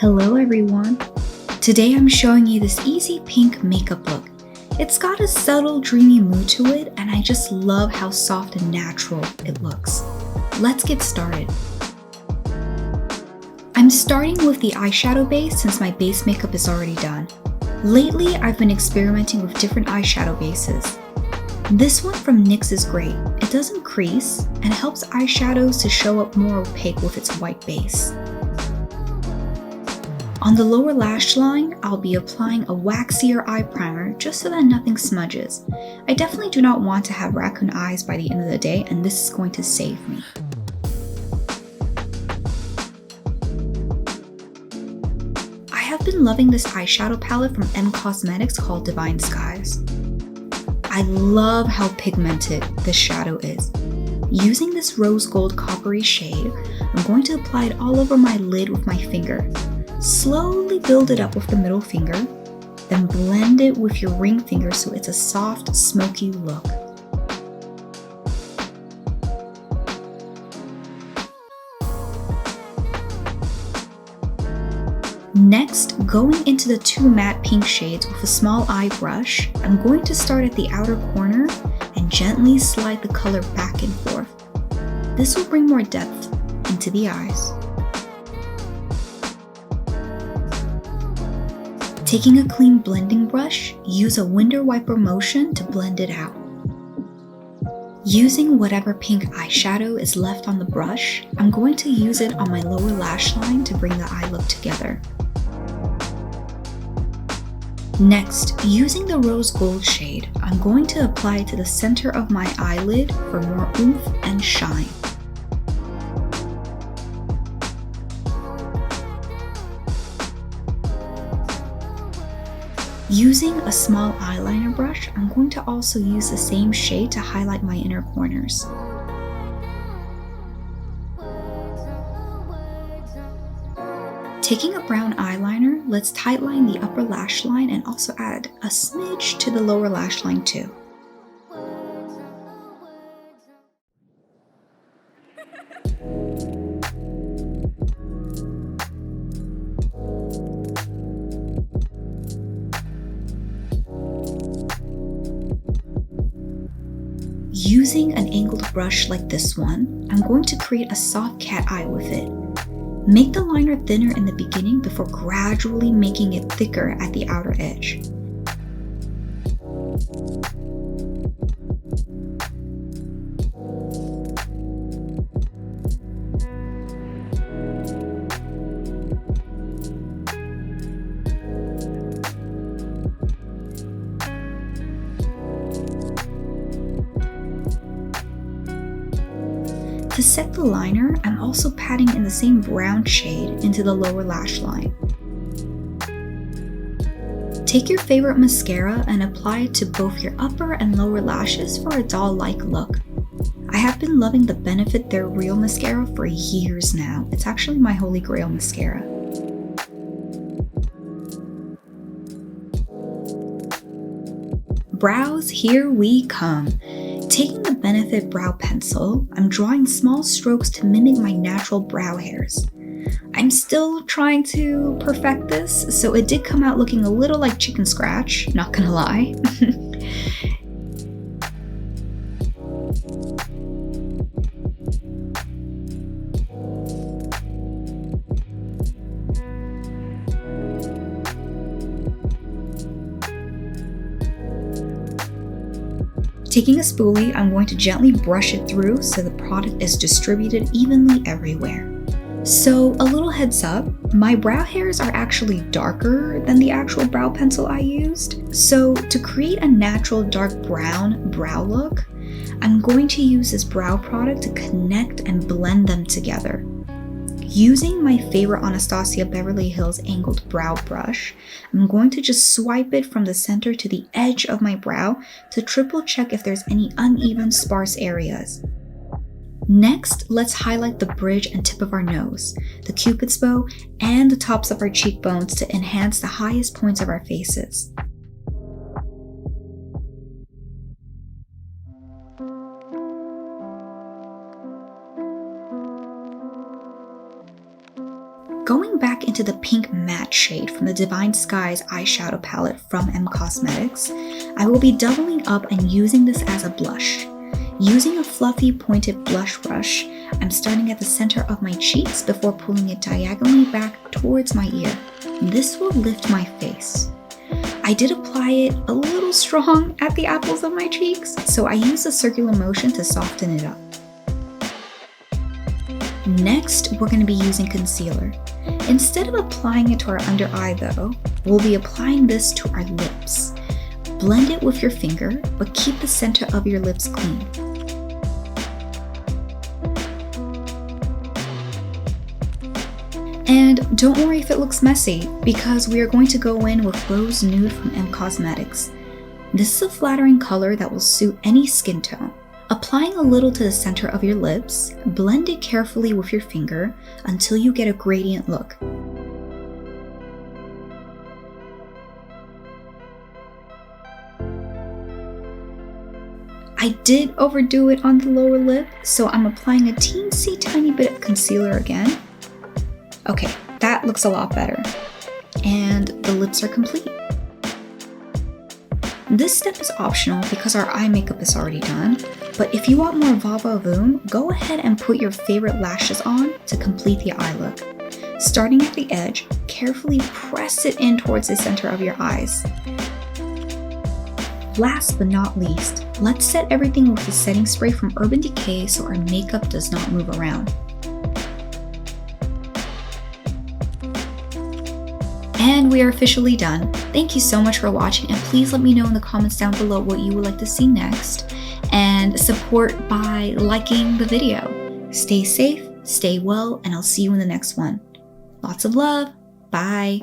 Hello everyone! Today I'm showing you this easy pink makeup look. It's got a subtle dreamy mood to it and I just love how soft and natural it looks. Let's get started. I'm starting with the eyeshadow base since my base makeup is already done. Lately I've been experimenting with different eyeshadow bases. This one from NYX is great. It doesn't crease and helps eyeshadows to show up more opaque with its white base. On the lower lash line, I'll be applying a waxier eye primer just so that nothing smudges. I definitely do not want to have raccoon eyes by the end of the day, and this is going to save me. I have been loving this eyeshadow palette from M Cosmetics called Divine Skies. I love how pigmented this shadow is. Using this rose gold coppery shade, I'm going to apply it all over my lid with my finger. Slowly build it up with the middle finger, then blend it with your ring finger so it's a soft, smoky look. Next, going into the two matte pink shades with a small eye brush, I'm going to start at the outer corner and gently slide the color back and forth. This will bring more depth into the eyes. Taking a clean blending brush, use a window wiper motion to blend it out. Using whatever pink eyeshadow is left on the brush, I'm going to use it on my lower lash line to bring the eye look together. Next, using the rose gold shade, I'm going to apply it to the center of my eyelid for more oomph and shine. Using a small eyeliner brush, I'm going to also use the same shade to highlight my inner corners. Taking a brown eyeliner, let's tightline the upper lash line and also add a smidge to the lower lash line too. Using an angled brush like this one, I'm going to create a soft cat eye with it. Make the liner thinner in the beginning before gradually making it thicker at the outer edge. To set the liner, I'm also patting in the same brown shade into the lower lash line. Take your favorite mascara and apply it to both your upper and lower lashes for a doll-like look. I have been loving the Benefit They're Real mascara for years now. It's actually my holy grail mascara. Brows, here we come. Taking the Benefit brow pencil, I'm drawing small strokes to mimic my natural brow hairs. I'm still trying to perfect this, so it did come out looking a little like chicken scratch, not gonna lie. Taking a spoolie, I'm going to gently brush it through so the product is distributed evenly everywhere. So a little heads up, my brow hairs are actually darker than the actual brow pencil I used. So to create a natural dark brown brow look, I'm going to use this brow product to connect and blend them together. Using my favorite Anastasia Beverly Hills angled brow brush, I'm going to just swipe it from the center to the edge of my brow to triple check if there's any uneven, sparse areas. Next, let's highlight the bridge and tip of our nose, the cupid's bow, and the tops of our cheekbones to enhance the highest points of our faces. going back into the pink matte shade from the Divine Skies eyeshadow palette from M Cosmetics, I will be doubling up and using this as a blush. Using a fluffy pointed blush brush, I'm starting at the center of my cheeks before pulling it diagonally back towards my ear. This will lift my face. I did apply it a little strong at the apples of my cheeks, so I used a circular motion to soften it up. Next, we're going to be using concealer. Instead of applying it to our under eye though, we'll be applying this to our lips. Blend it with your finger, but keep the center of your lips clean. And don't worry if it looks messy, because we are going to go in with Rose Nude from M Cosmetics. This is a flattering color that will suit any skin tone. Applying a little to the center of your lips, blend it carefully with your finger until you get a gradient look. I did overdo it on the lower lip, so I'm applying a teensy tiny bit of concealer again. Okay, that looks a lot better. And the lips are complete. This step is optional because our eye makeup is already done, but if you want more va-va-voom, go ahead and put your favorite lashes on to complete the eye look. Starting at the edge, carefully press it in towards the center of your eyes. Last but not least, let's set everything with the setting spray from Urban Decay so our makeup does not move around. And we are officially done. Thank you so much for watching, and please let me know in the comments down below what you would like to see next, and support by liking the video. Stay safe, stay well, and I'll see you in the next one. Lots of love. Bye.